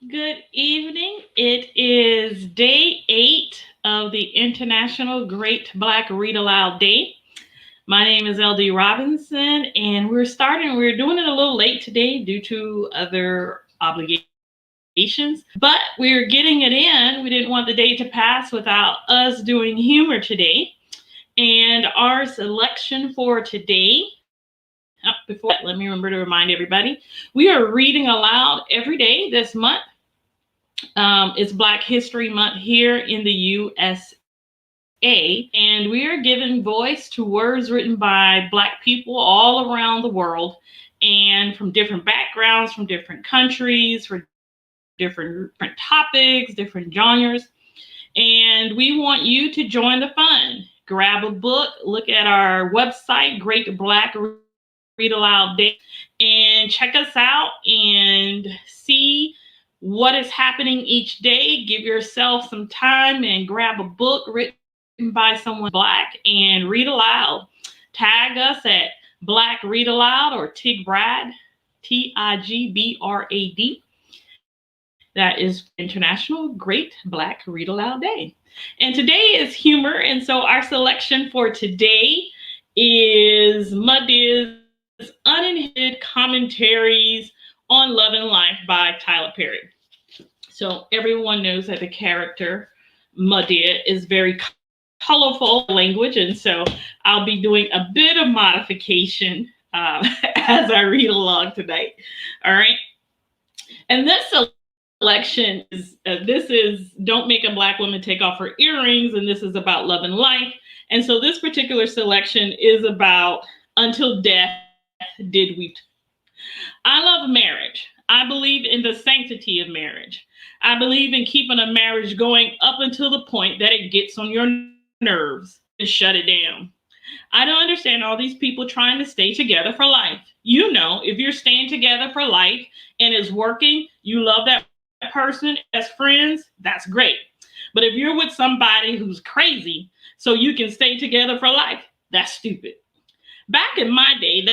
Good evening. It is day 8 of the International Great Black Read Aloud Day. My name is LD Robinson, and we're doing it a little late today due to other obligations, but we're getting it in. We didn't want the day to pass without us doing humor today. And our selection for today, before that, let me remember to remind everybody, we are reading aloud every day this month. It's Black History Month here in the USA, and we are giving voice to words written by Black people all around the world and from different backgrounds, from different countries, for different topics, different genres. And we want you to join the fun. Grab a book, look at our website, Great Black Read Aloud Day, and check us out and see what is happening each day. Give yourself some time and grab a book written by someone Black and read aloud. Tag us at Black Read Aloud or Tigbrad, Tigbrad. That is International Great Black Read Aloud Day. And today is humor, and so our selection for today is Madea's Uninhibited Commentaries on Love and Life by Tyler Perry. So everyone knows that the character Madea is very colorful language, and so I'll be doing a bit of modification as I read along tonight. All right. And this selection is Don't Make a Black Woman Take Off Her Earrings, and this is about love and life. And so this particular selection is about Until Death Did We. I love marriage. I believe in the sanctity of marriage. I believe in keeping a marriage going up until the point that it gets on your nerves and shut it down. I don't understand all these people trying to stay together for life. You know, if you're staying together for life and it's working, you love that person as friends, that's great. But if you're with somebody who's crazy so you can stay together for life, that's stupid. Back in my day,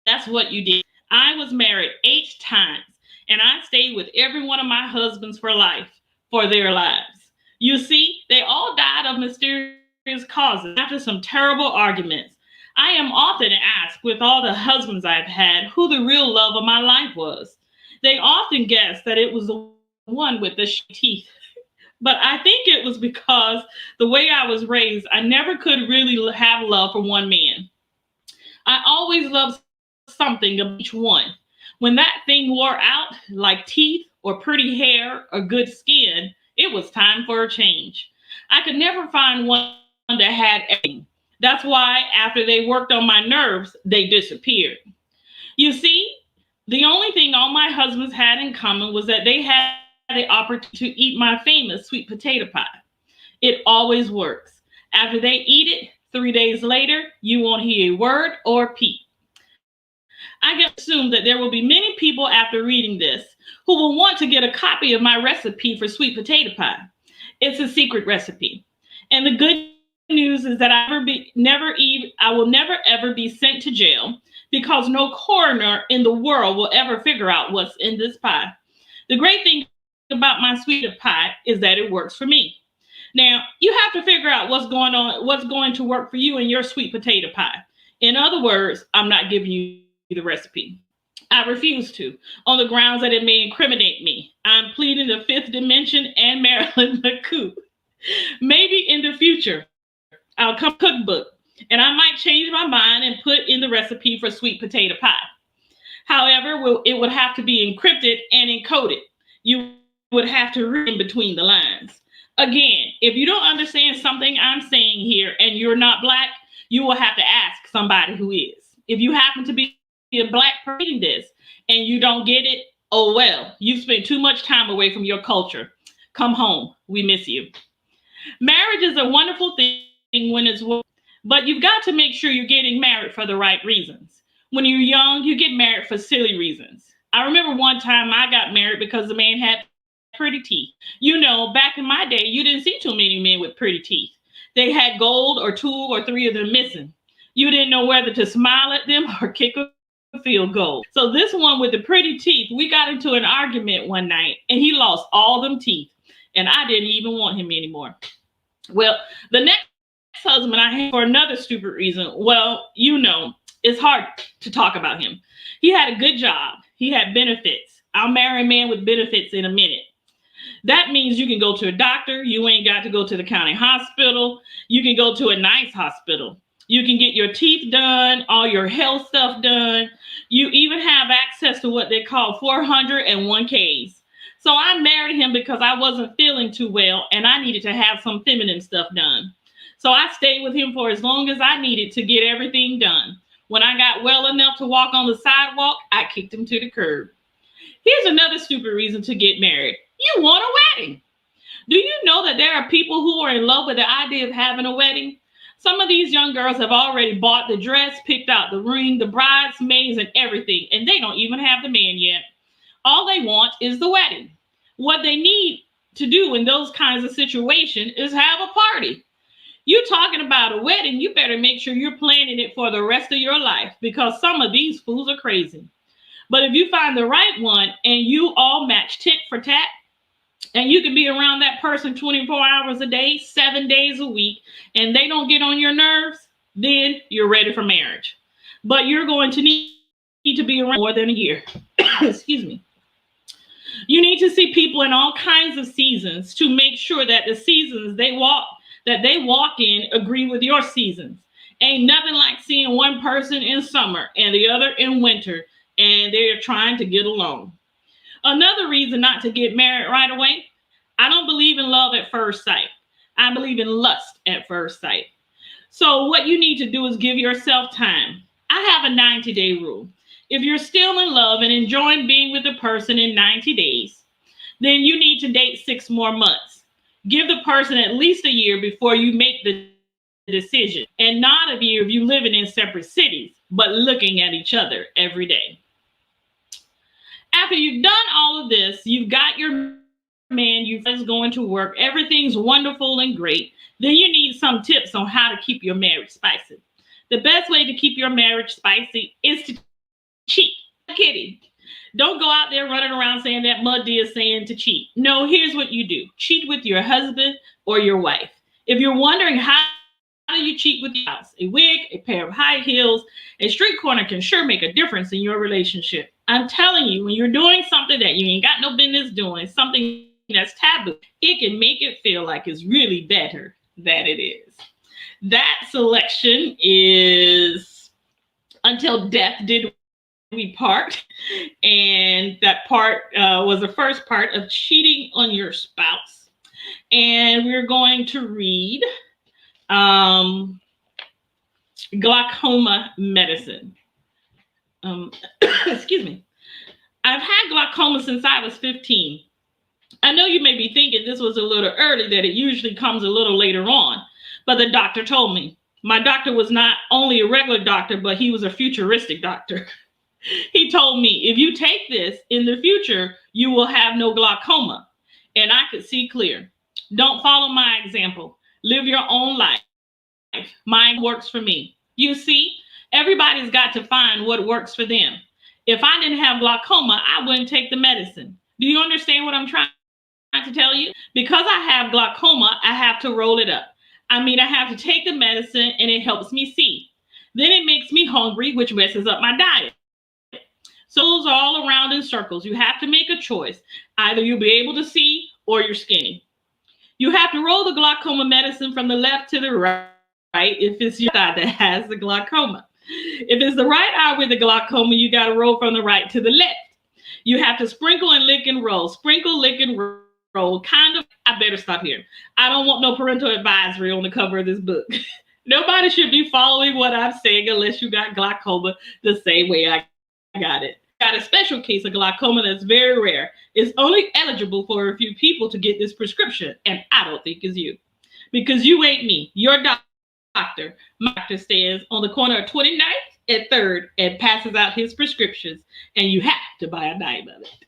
that's what you did. I was married 8 times, and I stayed with every one of my husbands for life, for their lives. You see, they all died of mysterious causes after some terrible arguments. I am often asked, with all the husbands I've had, who the real love of my life was. They often guessed that it was the one with the teeth. But I think it was because the way I was raised, I never could really have love for one man. I always loved something of each one. When that thing wore out, like teeth or pretty hair or good skin, it was time for a change. I could never find one that had everything. That's why, after they worked on my nerves, they disappeared. You see, the only thing all my husbands had in common was that they had the opportunity to eat my famous sweet potato pie. It always works. After they eat it, 3 days later, you won't hear a word or a peep. I can assume that there will be many people after reading this who will want to get a copy of my recipe for sweet potato pie. It's a secret recipe. And the good news is that I will never ever be sent to jail because no coroner in the world will ever figure out what's in this pie. The great thing about my sweet pie is that it works for me. Now, you have to figure out what's going to work for you in your sweet potato pie. In other words, I'm not giving you the recipe. I refuse to, on the grounds that it may incriminate me. I'm pleading the fifth dimension and Marilyn McCoo. Maybe in the future, I'll come cookbook and I might change my mind and put in the recipe for sweet potato pie. However, it would have to be encrypted and encoded. You would have to read in between the lines. Again, if you don't understand something I'm saying here and you're not black, you will have to ask somebody who is. If you happen to be a black person reading this and you don't get it, oh well, you've spent too much time away from your culture. Come home. We miss you. Marriage is a wonderful thing when it's working, but you've got to make sure you're getting married for the right reasons. When you're young, you get married for silly reasons. I remember one time I got married because the man had pretty teeth. You know, back in my day, you didn't see too many men with pretty teeth. They had gold or two or three of them missing. You didn't know whether to smile at them or kick them out. field goal. So this one with the pretty teeth, we got into an argument one night and he lost all them teeth. And I didn't even want him anymore. Well, the next husband I had for another stupid reason, well, it's hard to talk about him. He had a good job. He had benefits. I'll marry a man with benefits in a minute. That means you can go to a doctor. You ain't got to go to the county hospital. You can go to a nice hospital. You can get your teeth done, all your health stuff done. You even have access to what they call 401ks. So I married him because I wasn't feeling too well and I needed to have some feminine stuff done. So I stayed with him for as long as I needed to get everything done. When I got well enough to walk on the sidewalk, I kicked him to the curb. Here's another stupid reason to get married. You want a wedding. Do you know that there are people who are in love with the idea of having a wedding? Some of these young girls have already bought the dress, picked out the ring, the bridesmaids, and everything, and they don't even have the man yet. All they want is the wedding. What they need to do in those kinds of situations is have a party. You talking about a wedding, you better make sure you're planning it for the rest of your life because some of these fools are crazy. But if you find the right one and you all match tit for tat, and you can be around that person 24 hours a day, 7 days a week, and they don't get on your nerves, then you're ready for marriage. But you're going to need to be around more than a year. Excuse me. You need to see people in all kinds of seasons to make sure that the seasons they walk in agree with your seasons. Ain't nothing like seeing one person in summer and the other in winter, and they're trying to get along. Another reason not to get married right away, I don't believe in love at first sight. I believe in lust at first sight. So what you need to do is give yourself time. I have a 90-day rule. If you're still in love and enjoying being with a person in 90 days, then you need to date 6 more months. Give the person at least a year before you make the decision, and not a year if you're living in separate cities, but looking at each other every day. After you've done all of this, you've got your man, you're going to work, everything's wonderful and great. Then you need some tips on how to keep your marriage spicy. The best way to keep your marriage spicy is to cheat. I'm kidding. Don't go out there running around saying that Madea is saying to cheat. No, here's what you do. Cheat with your husband or your wife. If you're wondering how do you cheat with your house, a wig, a pair of high heels, a street corner can sure make a difference in your relationship. I'm telling you, when you're doing something that you ain't got no business doing, something that's taboo, it can make it feel like it's really better than it is. That selection is Until Death Did We Part. And that part was the first part of cheating on your spouse. And we're going to read glaucoma medicine. Excuse me. I've had glaucoma since I was 15. I know you may be thinking this was a little early, that it usually comes a little later on, but the doctor told me. My doctor was not only a regular doctor, but he was a futuristic doctor. He told me, if you take this in the future, you will have no glaucoma. And I could see clear. Don't follow my example. Live your own life. Mine works for me. You see, everybody's got to find what works for them. If I didn't have glaucoma, I wouldn't take the medicine. Do you understand what I'm trying to tell you? Because I have glaucoma, I have to roll it up. I have to take the medicine and it helps me see. Then it makes me hungry, which messes up my diet. So those are all around in circles. You have to make a choice. Either you'll be able to see or you're skinny. You have to roll the glaucoma medicine from the left to the right if it's your eye that has the glaucoma. If it's the right eye with the glaucoma, you got to roll from the right to the left. You have to sprinkle and lick and roll. Sprinkle, lick, and roll. I better stop here. I don't want no parental advisory on the cover of this book. Nobody should be following what I'm saying unless you got glaucoma the same way I got it. Got a special case of glaucoma that's very rare. It's only eligible for a few people to get this prescription, and I don't think it's you. Because you ain't me. Your doctor. My doctor stands on the corner of 29th and 3rd and passes out his prescriptions, and you have to buy a dime of it.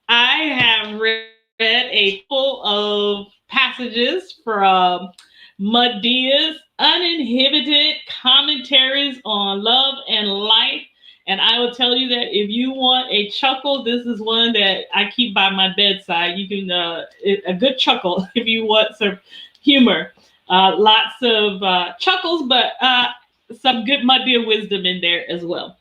I have read a full of passages from Madea's Uninhibited Commentaries on Love and Life. And I will tell you that if you want a chuckle, this is one that I keep by my bedside. You can a good chuckle if you want some humor. Lots of chuckles, but some good Madea wisdom in there as well.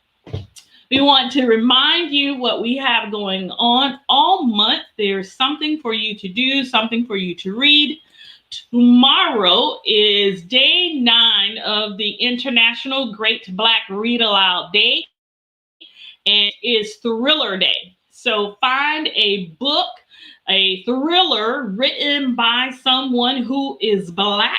We want to remind you what we have going on all month. There's something for you to do, something for you to read. Tomorrow is day 9 of the International Great Black Read Aloud Day, and is Thriller Day. So find a book, a thriller written by someone who is Black,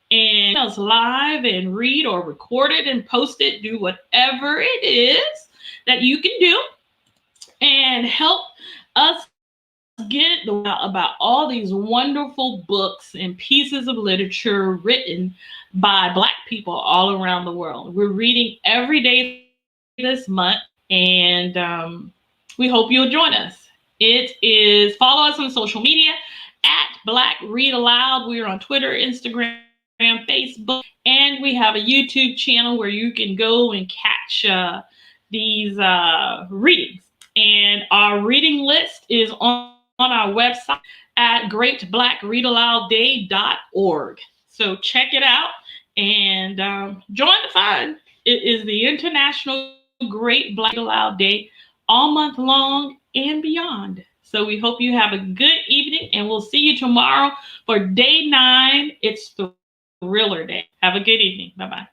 and us live and read or record it and post it. Do whatever it is that you can do and help us get the word out about all these wonderful books and pieces of literature written by Black people all around the world. We're reading every day this month, and we hope you'll join us. It is, follow us on social media at Black Read Aloud. We are on Twitter, Instagram, Facebook, and we have a YouTube channel where you can go and catch these readings. And our reading list is on our website at greatblackreadaloudday.org. So check it out and join the fun. It is the International Great Black Read Aloud Day all month long and beyond. So we hope you have a good evening, and we'll see you tomorrow for day 9. It's Thriller Day. Have a good evening. Bye-bye.